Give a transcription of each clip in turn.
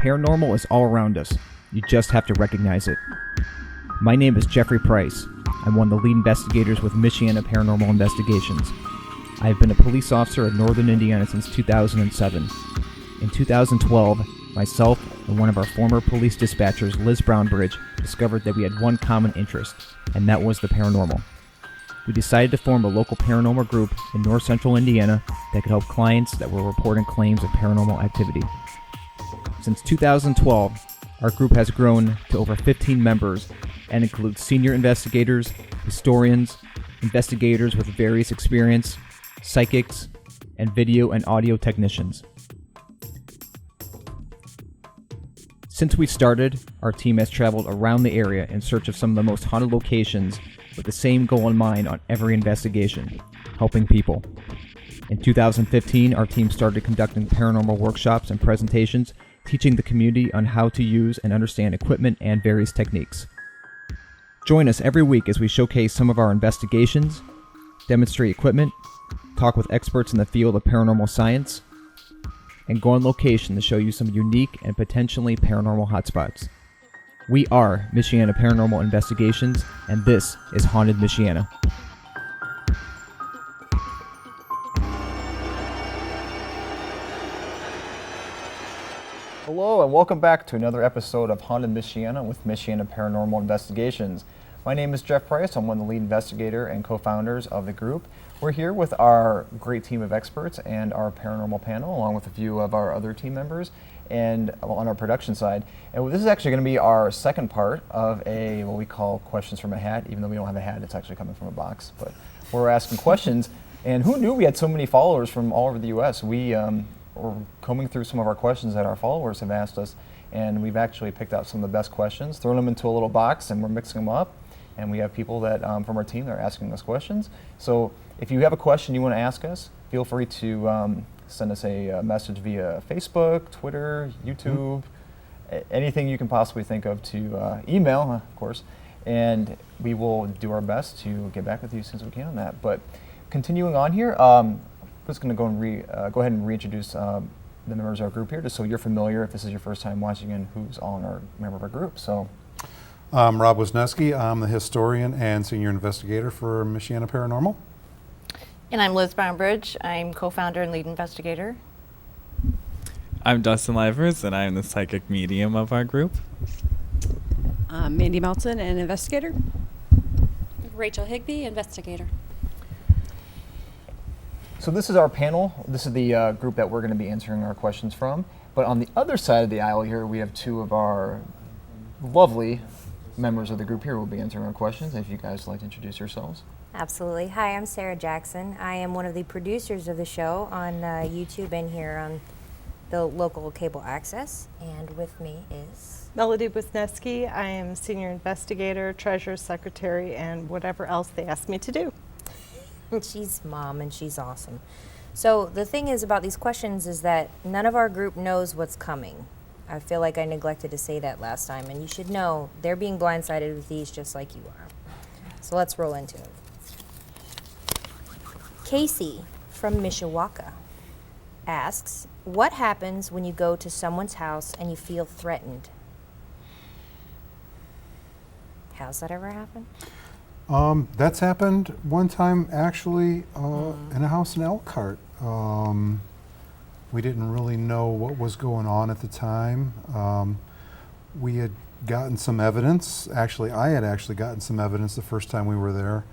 Paranormal is all around us. You just have to recognize it. My name is Jeffrey Price. I'm one of the lead investigators with Michiana Paranormal Investigations. I have been a police officer in northern Indiana since 2007. In 2012, myself and one of our former police dispatchers, Liz Brownbridge, discovered that we had one common interest, and that was the paranormal. We decided to form a local paranormal group in north central Indiana that could help clients that were reporting claims of paranormal activity. Since 2012, our group has grown to over 15 members and includes senior investigators, historians, investigators with various experience, psychics, and video and audio technicians. Since we started, our team has traveled around the area in search of some of the most haunted locations with the same goal in mind on every investigation: helping people. In 2015, our team started conducting paranormal workshops and presentations, teaching the community on how to use and understand equipment and various techniques. Join us every week as we showcase some of our investigations, demonstrate equipment, talk with experts in the field of paranormal science, and go on location to show you some unique and potentially paranormal hotspots. We are Michiana Paranormal Investigations, and this is Haunted Michiana. Hello, and welcome back to another episode of Haunted Michiana with Michiana Paranormal Investigations. My name is Jeff Price. I'm one of the lead investigator and co-founders of the group. We're here with our great team of experts and our paranormal panel, along with a few of our other team members, and on our production side. And this is actually going to be our second part of what we call questions from a hat. Even though we don't have a hat, it's actually coming from a box. But we're asking questions, and who knew we had so many followers from all over the U.S. We're combing through some of our questions that our followers have asked us, and we've actually picked out some of the best questions, thrown them into a little box, and we're mixing them up. And we have people that from our team that are asking us questions. So if you have a question you want to ask us, feel free to send us a message via Facebook, Twitter, YouTube, anything you can possibly think of, to email, of course, and we will do our best to get back with you as soon as we can on that. But continuing on here, I'm just going to go ahead and reintroduce the members of our group here, just so you're familiar if this is your first time watching and who's on our member of our group. So. I'm Rob Wisniewski. I'm the historian and senior investigator for Michiana Paranormal. And I'm Liz Brownbridge. I'm co-founder and lead investigator. I'm Dustin Livers, and I'm the psychic medium of our group. I'm Mandy Melton, an investigator. Rachel Higbee, investigator. So this is our panel. This is the group that we're going to be answering our questions from. But on the other side of the aisle here, we have two of our lovely members of the group here who will be answering our questions. If you guys would like to introduce yourselves. Absolutely. Hi, I'm Sarah Jackson. I am one of the producers of the show on YouTube and here on the local cable access. And with me is Melody Wisniewski. I am senior investigator, treasurer, secretary, and whatever else they ask me to do. She's mom and she's awesome. So the thing is about these questions is that none of our group knows what's coming. I feel like I neglected to say that last time, and you should know they're being blindsided with these just like you are. So let's roll into it. Casey from Mishawaka asks, what happens when you go to someone's house and you feel threatened? Has that ever happened? That's happened one time, actually, in a house in Elkhart. We didn't really know what was going on at the time. We had gotten some evidence. Actually, I had actually gotten some evidence the first time we were there.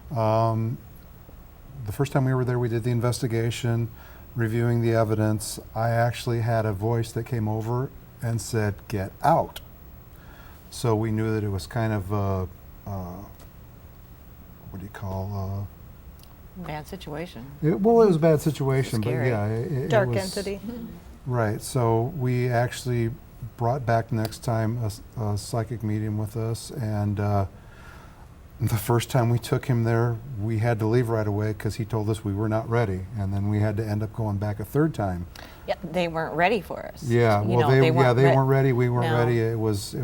The first time we were there, we did the investigation, reviewing the evidence. I actually had a voice that came over and said, "Get out." So we knew that it was kind of what do you call? Bad situation. It was a bad situation, but Scary. yeah, it Dark was, entity. Right. So we actually brought back next time a psychic medium with us, and the first time we took him there, we had to leave right away because he told us we were not ready, and then we had to end up going back a third time. Yeah, they weren't ready for us. Yeah. You Well, know, they weren't ready. We weren't No. ready. It was.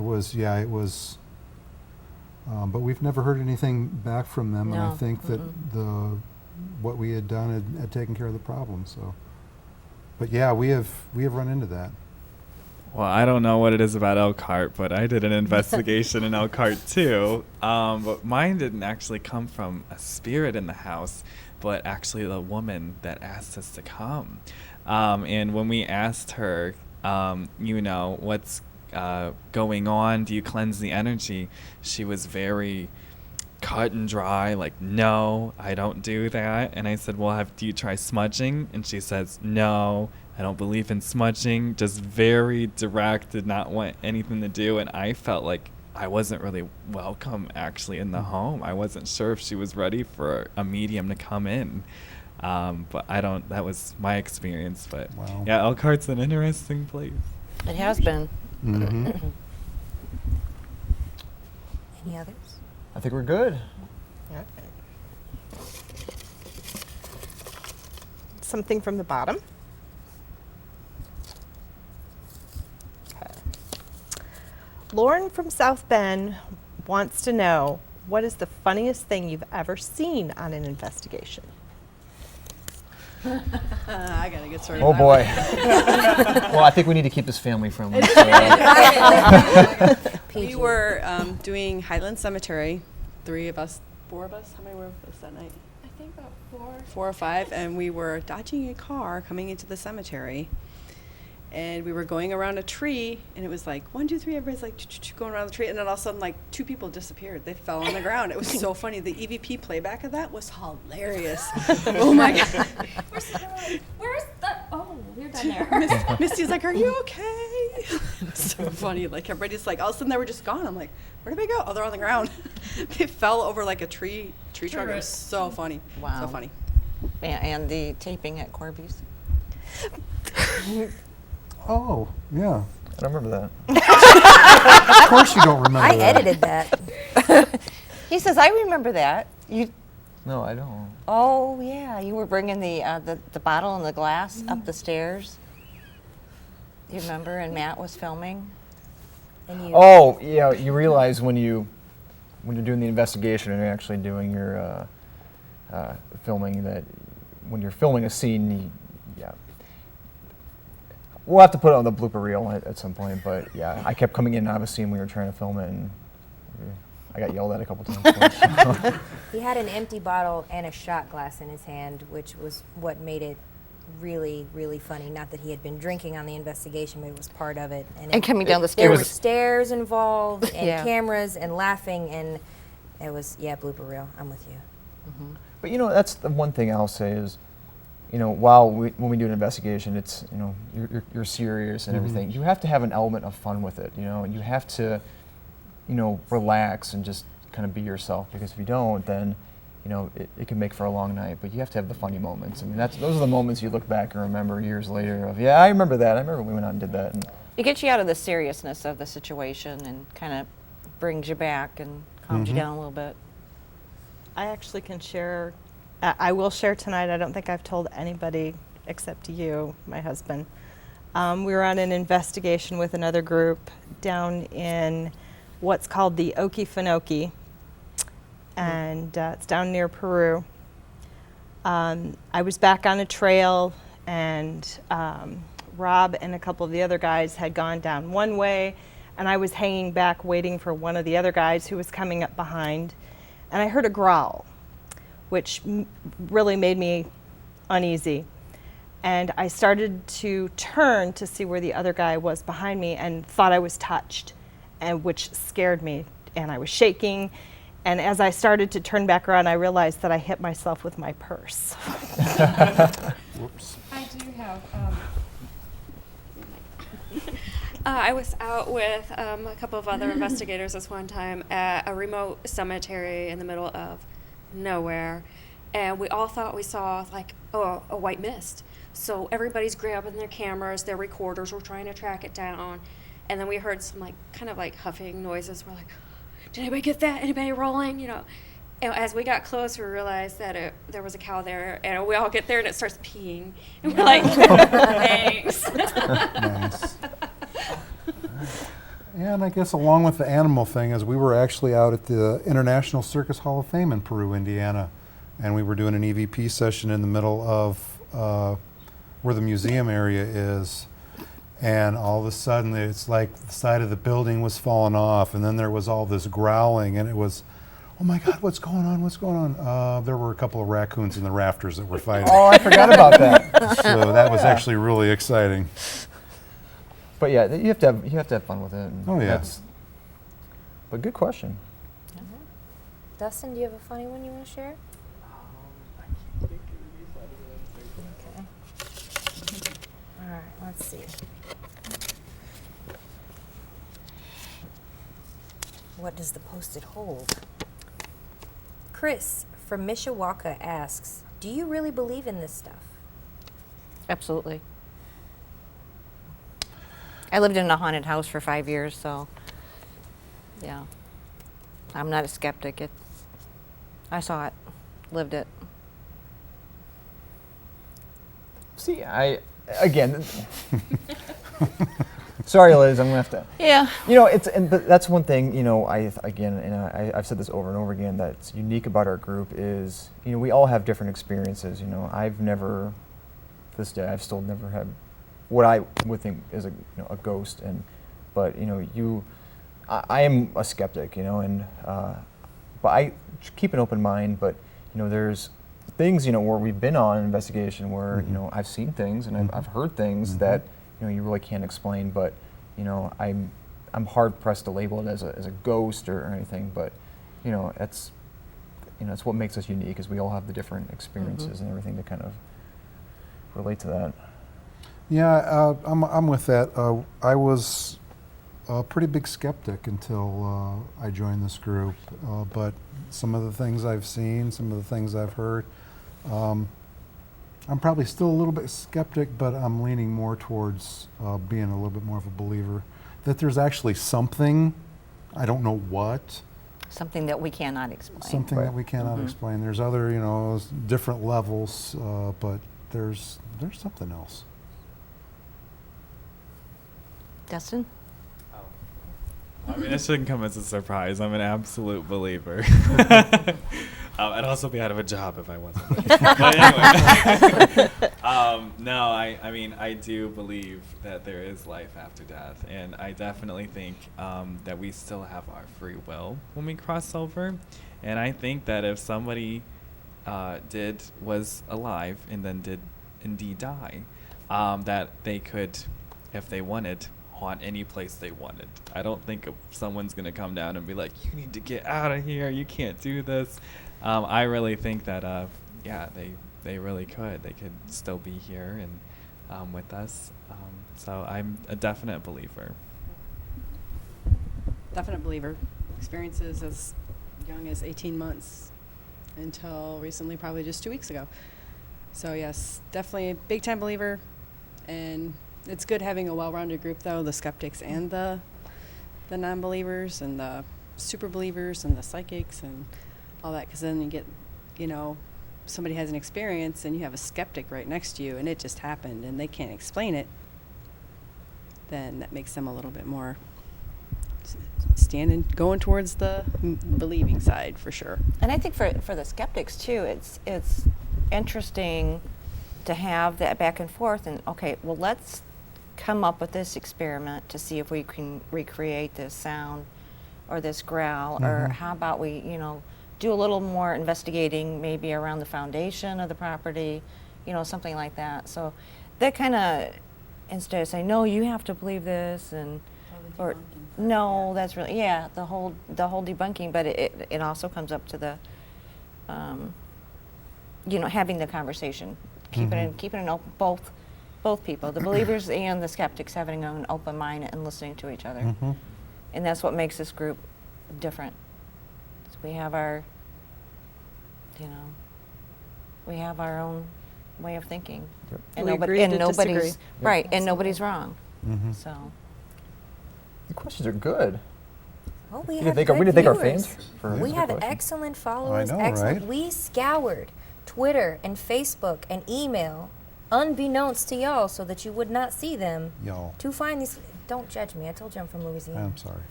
But we've never heard anything back from them, and I No. think that what we had done had taken care of the problem. So, but yeah, we have run into that. Well, I don't know what it is about Elkhart, but I did an investigation in Elkhart too. But mine didn't actually come from a spirit in the house, but actually the woman that asked us to come. And when we asked her, what's going on? Do you cleanse the energy? She was very cut and dry, like, no, I don't do that. And I said, well, do you try smudging? And she says, no, I don't believe in smudging. Just very direct, did not want anything to do. And I felt like I wasn't really welcome actually in the home. I wasn't sure if she was ready for a medium to come in. But that was my experience. But Wow. yeah, Elkhart's an interesting place. It has been. Mm-hmm. Any others? I think we're good. Something from the bottom. Okay. Lauren from South Bend wants to know, what is the funniest thing you've ever seen on an investigation? I gotta get started. Oh on boy. that one. Well, I think we need to keep this family friendly. We were doing Highland Cemetery. 4 of us. How many were with us that night? I think about 4. 4 or 5, and we were dodging a car coming into the cemetery. And we were going around a tree, and it was like 1, 2, 3. Everybody's like going around the tree, and then all of a sudden, like 2 people disappeared. They fell on the ground. It was so funny. The EVP playback of that was hilarious. Oh my god! Where's the? Oh, you're done there. Misty's like, "Are you okay?" So funny. Like everybody's like, all of a sudden they were just gone. I'm like, "Where did they go?" Oh, they're on the ground. They fell over like a tree trunk. It was so funny. Wow. So funny. And the taping at Corby's. Oh, yeah. I don't remember that. Of course you don't remember I that. edited that. He says, I remember that. No, I don't. Oh, yeah, you were bringing the bottle and the glass up the stairs. You remember? And Matt was filming. And you, Oh, yeah. You realize when you're doing the investigation and you're actually doing your filming, that when you're filming a scene, yeah. We'll have to put it on the blooper reel at some point. But yeah, I kept coming in and out of a scene when we were trying to film it, and I got yelled at a couple times. he had an empty bottle and a shot glass in his hand, which was what made it really, really funny. Not that he had been drinking on the investigation, but it was part of it. And coming down the There were stairs. stairs involved, and Yeah. cameras, and laughing, and it was, blooper reel. I'm with you. But that's the one thing I'll say is, when we do an investigation, it's you're serious and everything. You have to have an element of fun with it. You have to relax and just kind of be yourself, because if you don't, then it can make for a long night. But you have to have the funny moments. I mean, those are the moments you look back and remember years later of, I remember that. I remember when we went out and did that. And It gets you out of the seriousness of the situation and kind of brings you back and calms you down a little bit. I actually can share. I will share tonight. I don't think I've told anybody except you, my husband. We were on an investigation with another group down in what's called the Okefenokee, and it's down near Peru. I was back on a trail, and Rob and a couple of the other guys had gone down one way, and I was hanging back waiting for one of the other guys who was coming up behind, and I heard a growl, which really made me uneasy. And I started to turn to see where the other guy was behind me and thought I was touched, and which scared me, and I was shaking. And as I started to turn back around, I realized that I hit myself with my purse. Whoops. I do have. I was out with a couple of other investigators this one time at a remote cemetery in the middle of nowhere, and we all thought we saw like a white mist. So everybody's grabbing their cameras, their recorders, we're trying to track it down, and then we heard some kind of huffing noises. We're like, did anybody get that? Anybody rolling? And as we got closer, we realized that there was a cow there, and we all get there and it starts peeing, and we're like, thanks. Nice. Yeah, and I guess along with the animal thing is we were actually out at the International Circus Hall of Fame in Peru, Indiana, and we were doing an EVP session in the middle of where the museum area is. And all of a sudden, it's like the side of the building was falling off, and then there was all this growling, and it was, oh my God, what's going on? What's going on? There were a couple of raccoons in the rafters that were fighting. Oh, I forgot about that. So that was actually really exciting. But yeah, you have to have fun with it. And Oh, yeah. But good question. Dustin, do you have a funny one you want to share? Okay. All right, let's see. What does the Post-it hold? Chris from Mishawaka asks, do you really believe in this stuff? Absolutely. I lived in a haunted house for 5 years, so yeah. I'm not a skeptic. I saw it, lived it. See, sorry, Liz, I'm gonna have to. Yeah. But that's one thing. I've said this over and over again. That's unique about our group is, we all have different experiences. I've still never had what I would think is a ghost, but I am a skeptic, but I keep an open mind. But there's things where we've been on an investigation where I've seen things and I've heard things that you really can't explain. But I'm hard pressed to label it as a ghost or anything. But it's what makes us unique is we all have the different experiences and everything to kind of relate to that. Yeah, I'm with that. I was a pretty big skeptic until I joined this group, but some of the things I've seen, some of the things I've heard, I'm probably still a little bit skeptic, but I'm leaning more towards being a little bit more of a believer that there's actually something, I don't know what. Something that we cannot explain. Something that we cannot explain. There's other, different levels, but there's something else. Dustin? I mean, it shouldn't come as a surprise. I'm an absolute believer. I'd also be out of a job if I wasn't. But anyway, no, I mean, I do believe that there is life after death, and I definitely think that we still have our free will when we cross over. And I think that if somebody was alive and then did indeed die, that they could, if they wanted, haunt any place they wanted. I don't think someone's going to come down and be like, you need to get out of here, you can't do this. I really think that, they really could. They could still be here and with us. So I'm a definite believer. Definite believer. Experiences as young as 18 months until recently, probably just 2 weeks ago. So yes, definitely a big time believer. And it's good having a well-rounded group, though, the skeptics and the non-believers and the super believers and the psychics and all that, because then you get, somebody has an experience and you have a skeptic right next to you and it just happened and they can't explain it, then that makes them a little bit more going towards the believing side for sure. And I think for the skeptics, too, it's interesting to have that back and forth and, okay, well, let's come up with this experiment to see if we can recreate this sound or this growl, or how about we, do a little more investigating maybe around the foundation of the property, something like that. So that kind of, instead of saying, no, you have to believe this, and or no, that's really, the whole debunking, but it also comes up to the, having the conversation, keeping it open, both people, the believers and the skeptics, having an open mind and listening to each other. And that's what makes this group different. So we have our, we have our own way of thinking. Yep. And We nobody, agree and to nobody's disagree. right, and nobody's wrong. So The questions are good. Oh, we We have didn't good thank our viewers. fans for We the have questions. excellent followers. I know, excellent. right? We scoured Twitter and Facebook and email, unbeknownst to y'all, so that you would not see them, Y'all. to find these. Don't judge me. I told you I'm from Louisiana. I'm sorry.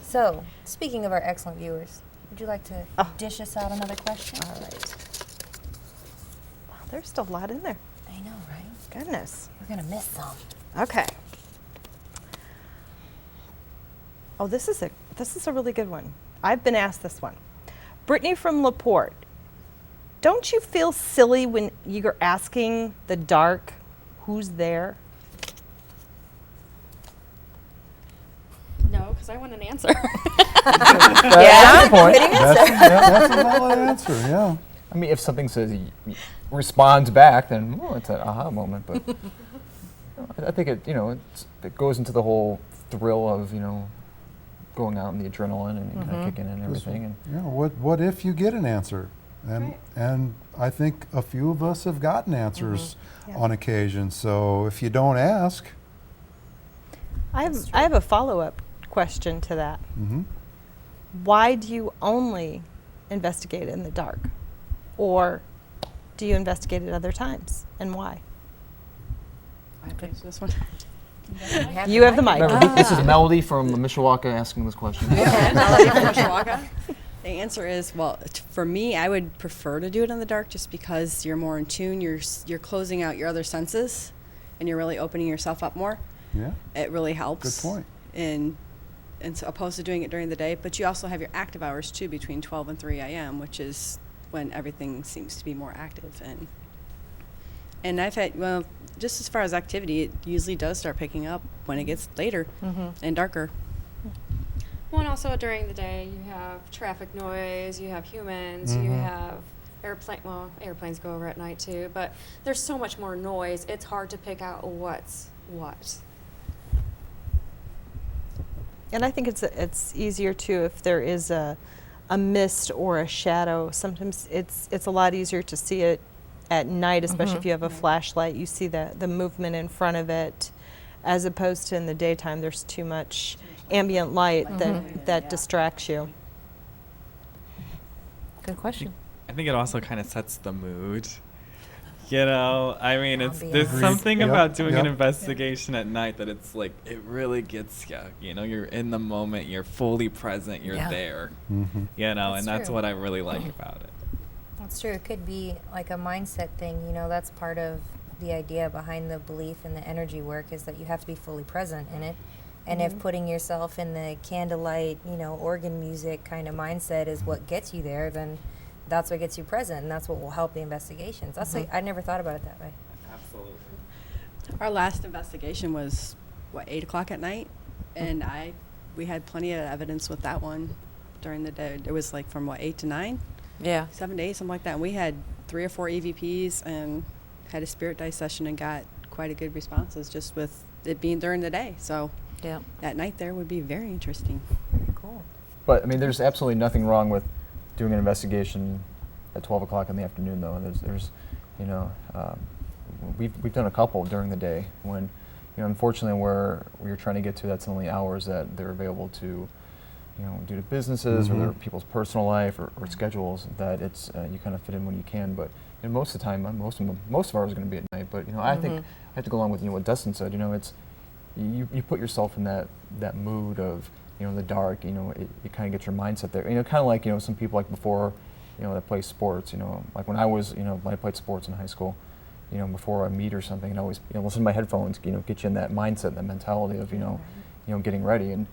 So, speaking of our excellent viewers, would you like to dish us out another question? All right. Wow, there's still a lot in there. I know, right? Goodness. We're gonna miss some. Okay. Oh, this is a really good one. I've been asked this one. Brittany from LaPorte. Don't you feel silly when you're asking the dark who's there? No, because I want an answer. That's the point. That's a valid answer, yeah. I mean, if something says responds back, then well, it's an aha moment. But I think it it goes into the whole thrill of going out and the adrenaline and kind of kicking in and everything. And Yeah, what if you get an answer? And I think a few of us have gotten answers Yeah. on occasion. So if you don't ask, I have a follow-up question to that. mhm. Why do you only investigate in the dark? Or do you investigate at other times? And why? I have to answer this one. You have the mic. remember, this is Melody from Mishawaka asking this question. Melody from Mishawaka. The answer is, well, for me, I would prefer to do it in the dark just because you're more in tune. You're closing out your other senses, and you're really opening yourself up more. Yeah, It really helps. good point. And so opposed to doing it during the day, but you also have your active hours too between 12 and 3 a.m., which is when everything seems to be more active. And I've had, well, just as far as activity, it usually does start picking up when it gets later and darker. Well, and also during the day, you have traffic noise, you have humans, you have airplanes go over at night too, but there's so much more noise, it's hard to pick out what's what. And I think it's easier too if there is a mist or a shadow. Sometimes it's a lot easier to see it at night, especially if you have a flashlight. You see the movement in front of it, as opposed to in the daytime. There's too much ambient light that distracts you. Good question. I think it also kind of sets the mood. I mean, there's Ambiance. something Yep, about doing an yep. investigation at night that it's like, it really gets you. You're in the moment, you're fully present, you're Yeah. there. Mhm. And that's true. what I really like about it. That's true. It could be like a mindset thing. That's part of the idea behind the belief and the energy work is that you have to be fully present in it. And if putting yourself in the candlelight, organ music kind of mindset is what gets you there, then that's what gets you present, and that's what will help the investigations. That's I never thought about it that way. Absolutely. Our last investigation was, 8 o'clock at night? And we had plenty of evidence with that one during the day. It was like from, 8 to 9? Yeah. 7 to 8, something like that. And we had 3 or 4 EVPs and had a spirit die session and got quite a good responses just with it being during the day. So Yeah. at night there would be very interesting. Cool. But I mean, there's absolutely nothing wrong with doing an investigation at 12 o'clock in the afternoon, though. There's we've done a couple during the day when, unfortunately, where you're trying to get to, that's only hours that they're available to, due to businesses or their people's personal life or schedules. That it's you kind of fit in when you can. But most of the time, most of ours are going to be at night. But I think I have to go along with what Dustin said. It's you put yourself in that mood of the dark. You kind of get your mindset there. Kind of like some people like before, that play sports. Like when I was when I played sports in high school. Before a meet or something, and always listen to my headphones. Get you in that mindset, that mentality of getting ready and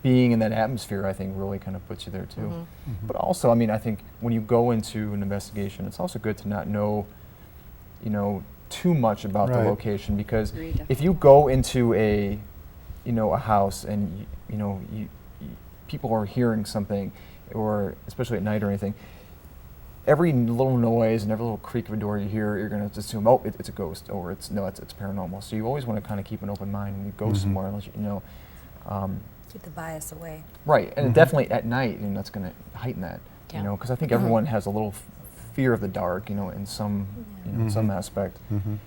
being in that atmosphere. I think really kind of puts you there too. But also, I think when you go into an investigation, it's also good to not know too much about the Right. location, because Agreed, if you go into a house and you people are hearing something, or especially at night or anything, every little noise and every little creak of a door you hear, you're going to assume, oh, it's a ghost, or it's paranormal. So you always want to kind of keep an open mind when you go somewhere, unless Keep the bias away. right. And definitely at night, that's going to heighten that, Yeah. because I think everyone has a little fear of the dark, in some, in some aspect, and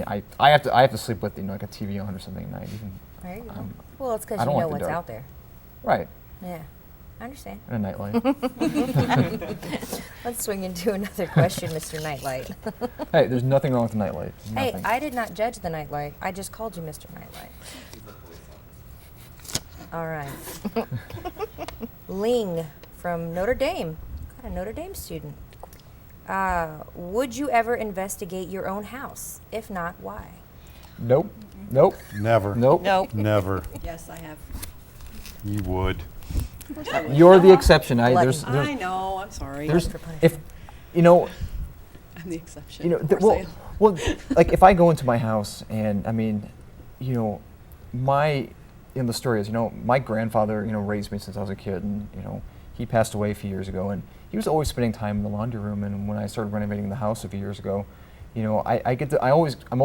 I have to sleep with, like a TV on or something at night, even. There you go. Well, it's because I you don't know like the what's dark. out there. Right. Yeah. I understand. And a nightlight. Let's swing into another question, Mr. Nightlight. Hey, there's nothing wrong with the nightlight. Hey, Nothing. I did not judge the Nightlight. I just called you Mr. Nightlight. All right. Ling from Notre Dame. Got a Notre Dame student. Would you ever investigate your own house? If not, why? Nope. Nope. Never. Nope. Nope. Never. Yes, I have. You would. You're the exception. I know. I'm sorry. There's, if, you know, I'm the exception. you know, Of course I well, am. well, like if I go into my house and I mean, you know, the story is, you know, my grandfather, you know, raised me since I was a kid, and you know, he passed away a few years ago, and he was always spending time in the laundry room. And when I started renovating the house a few years ago, you know, I'm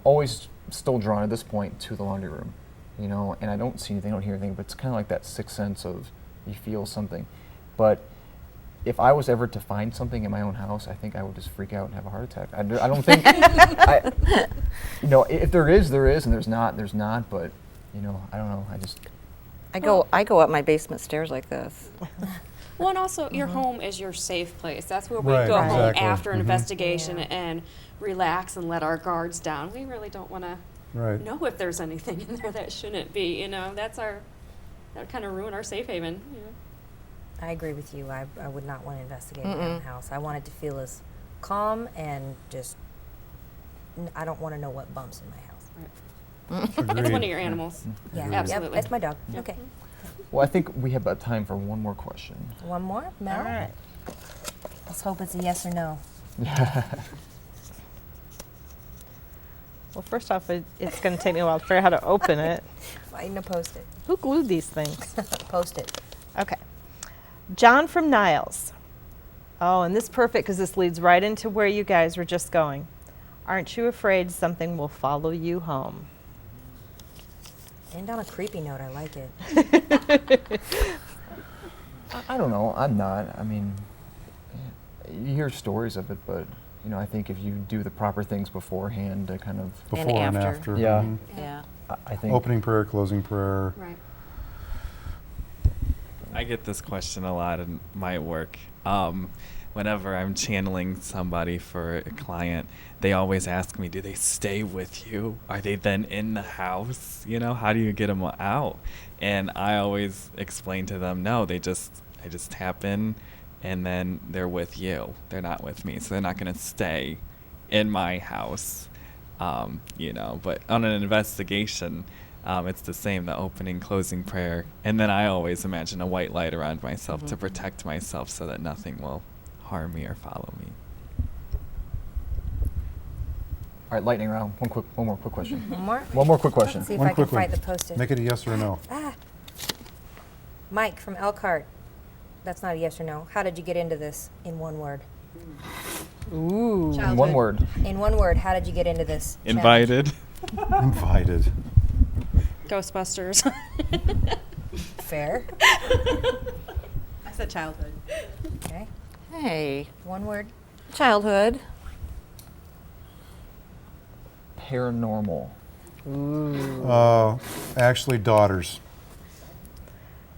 always still drawn at this point to the laundry room, you know, and I don't see anything, I don't hear anything, but it's kind of like that sixth sense of you feel something. But if I was ever to find something in my own house, I think I would just freak out and have a heart attack. I don't think, you know, if there is, there is, and there's not, there's not. But you know, I don't know. I go up my basement stairs like this. Well, and also your home is your safe place. That's where we Right, go home exactly. after an Mhm. investigation Yeah. and relax and let our guards down. We really don't want to Right. know if there's anything in there that shouldn't be. You know, that would kind of ruin our safe haven. You know. I agree with you. I would not want to investigate my own house. I want it to feel as calm and just, I don't want to know what bumps in my house. It's one of Agreed. your animals. Yeah, Absolutely. Yep, it's my dog. Okay. Well, I think we have time for one more question. One more, Mel? All right. Let's hope it's a yes or no. Well, first off, it's going to take me a while to figure out how to open it. Find a post-it. Who glued these things? Post-it. Okay. John from Niles. Oh, and this is perfect because this leads right into where you guys were just going. Aren't you afraid something will follow you home? And on a creepy note, I like it. I don't know. I'm not. I mean, you hear stories of it, but you know, I think if you do the proper things beforehand to kind of, Before and after. after. Yeah. mhm. Yeah. I think. Opening prayer, closing prayer. Right. I get this question a lot in my work. Whenever I'm channeling somebody for a client, they always ask me, do they stay with you? Are they then in the house? You know, how do you get them out? And I always explain to them, no, I just tap in and then they're with you. They're not with me. So they're not going to stay in my house. You know, but on an investigation, it's the same, the opening, closing prayer. And then I always imagine a white light around myself to protect myself so that nothing will harm me or follow me. All right, lightning round. One more quick question. One more? One more quick question. Let's see if One I can quick one. fight the post-it. Make it a yes or a no. Mike from Elkhart. That's not a yes or no. How did you get into this in one word? Ooh. In one word. In one word, how did you get into this? challenge? Invited. Invited. Ghostbusters. Fair. I said childhood. Okay. Hey, One word. childhood. Paranormal. Actually, daughters.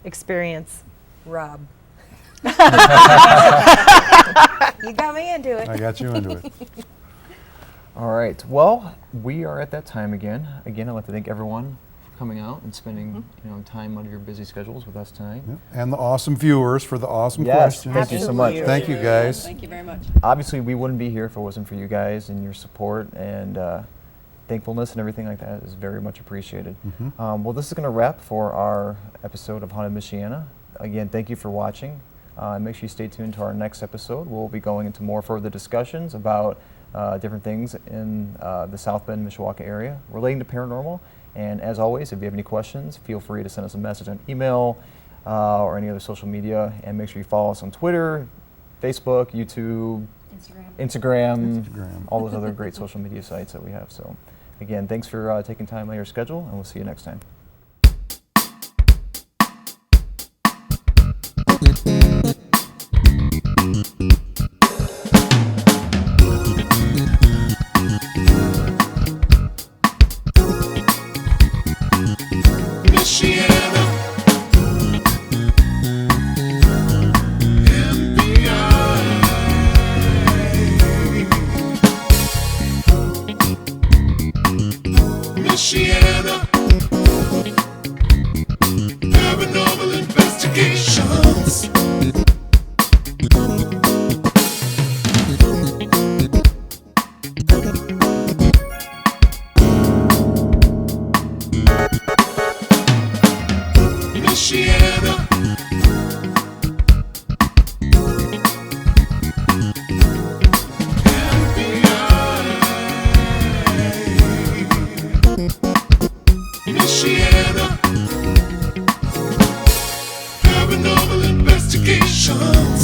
Experience. Rob. You got me into it. I got you into it. All right. Well, we are at that time again. Again, I'd like to thank everyone for coming out and spending time out of your busy schedules with us tonight. Yep. And the awesome viewers for the awesome Yes, questions. thank you so much. Absolutely. Thank you, guys. Thank you very much. Obviously, we wouldn't be here if it wasn't for you guys and your support and thankfulness and everything like that is very much appreciated. Well, this is going to wrap for our episode of Haunted Michiana. Again, thank you for watching. Make sure you stay tuned to our next episode. We'll be going into more further discussions about different things in the South Bend, Mishawaka area relating to paranormal. And as always, if you have any questions, feel free to send us a message on email or any other social media. And make sure you follow us on Twitter, Facebook, YouTube, Instagram, all those other great social media sites that we have. So again, thanks for taking time out of your schedule, and we'll see you next time. Michiana and beyond. Michiana Paranormal Investigations. Michiana. Paranormal investigations.